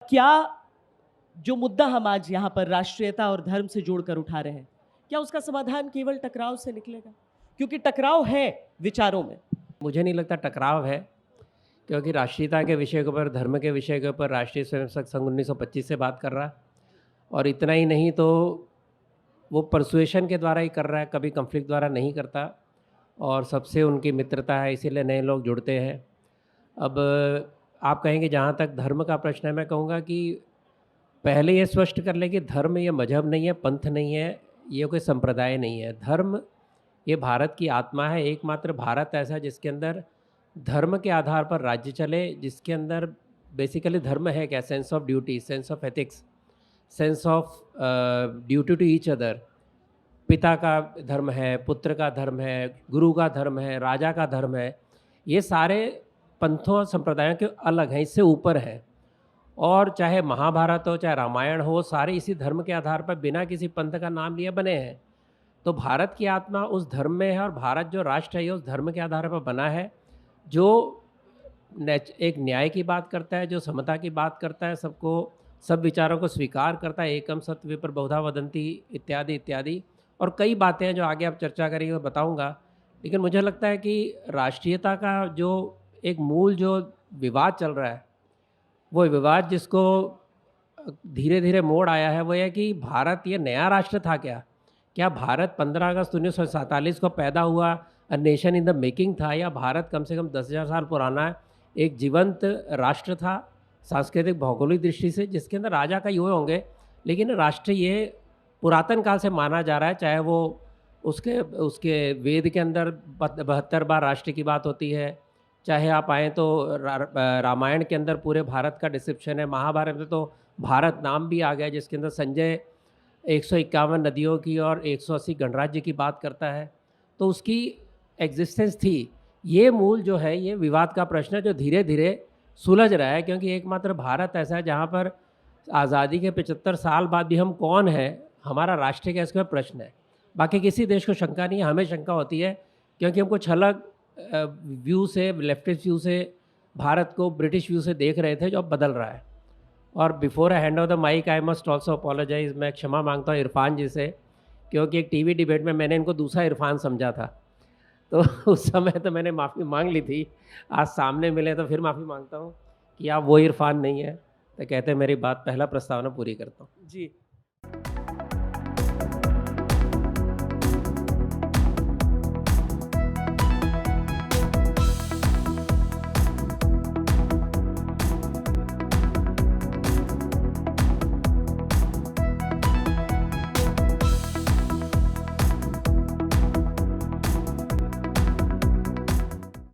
क्या जो मुद्दा हम आज यहाँ पर राष्ट्रीयता और धर्म से जोड़कर उठा रहे हैं, क्या उसका समाधान केवल टकराव से निकलेगा? क्योंकि टकराव है विचारों में। मुझे नहीं लगता टकराव है, क्योंकि राष्ट्रीयता के विषय के ऊपर, धर्म के विषय के ऊपर राष्ट्रीय स्वयंसेवक संघ 1925 से बात कर रहा है। और इतना ही नहीं तो वो परसुएशन के द्वारा ही कर रहा है, कभी कॉन्फ्लिक्ट द्वारा नहीं करता। और सबसे उनकी मित्रता है, इसीलिए नए लोग जुड़ते हैं। अब आप कहेंगे जहाँ तक धर्म का प्रश्न है, मैं कहूँगा कि पहले ये स्पष्ट कर लें कि धर्म ये मजहब नहीं है, पंथ नहीं है, ये कोई संप्रदाय नहीं है। धर्म ये भारत की आत्मा है। एकमात्र भारत ऐसा है जिसके अंदर धर्म के आधार पर राज्य चले, जिसके अंदर बेसिकली धर्म है क्या? Sense of duty, sense of ethics, sense of duty to each other. पिता का धर्म है, पुत्र का धर्म है, गुरु का धर्म है, राजा का धर्म है। ये सारे पंथों और संप्रदायों के अलग हैं, इससे ऊपर है। और चाहे महाभारत हो, चाहे रामायण हो, सारे इसी धर्म के आधार पर बिना किसी पंथ का नाम लिए बने हैं। तो भारत की आत्मा उस धर्म में है, और भारत जो राष्ट्र है ये उस धर्म के आधार पर बना है, जो एक न्याय की बात करता है, जो समता की बात करता है, सबको, सब विचारों को स्वीकार करता है, एकम सत्य विपर बहुधा वदंती इत्यादि इत्यादि। और कई बातें हैं जो आगे आप चर्चा करेंगे मैं बताऊंगा। लेकिन मुझे लगता है कि राष्ट्रीयता का जो एक मूल जो विवाद चल रहा है, वो विवाद जिसको धीरे धीरे मोड़ आया है, वो है कि भारत ये नया राष्ट्र था क्या? क्या भारत 15 अगस्त 1947 को पैदा हुआ a nation in the making था, या भारत कम से कम 10,000 साल पुराना एक जीवंत राष्ट्र था सांस्कृतिक भौगोलिक दृष्टि से, जिसके अंदर राजा का युवा होंगे, लेकिन राष्ट्र ये पुरातन काल से माना जा रहा है। चाहे वो उसके उसके वेद के अंदर 72 बार राष्ट्र की बात होती है, चाहे आप आएँ तो रामायण के अंदर पूरे भारत का डिस्क्रिप्शन है, महाभारत में तो भारत नाम भी आ गया, जिसके अंदर संजय 151 नदियों की और 180 गणराज्य की बात करता है। तो उसकी एग्जिस्टेंस थी। ये मूल जो है ये विवाद का प्रश्न है, जो धीरे धीरे सुलझ रहा है, क्योंकि एकमात्र भारत ऐसा है जहाँ पर आज़ादी के 75 साल बाद भी हम कौन हैं, हमारा राष्ट्र क्या, इसका प्रश्न है। बाकी किसी देश को शंका नहीं है, हमें शंका होती है, क्योंकि हम कुछ अलग व्यू से, लेफ्टिस्ट व्यू से भारत को ब्रिटिश व्यू से देख रहे थे, जो अब बदल रहा है। और before I hand over the mic I must also apologise, मैं क्षमा मांगता हूँ इरफान जी से, क्योंकि एक टीवी डिबेट में मैंने इनको दूसरा इरफान समझा था। तो उस समय तो मैंने माफ़ी मांग ली थी, आज सामने मिले तो फिर माफ़ी मांगता हूँ कि आप वो इरफान नहीं है। तो कहते हैं मेरी बात पहला प्रस्तावना पूरी करता हूँ। जी।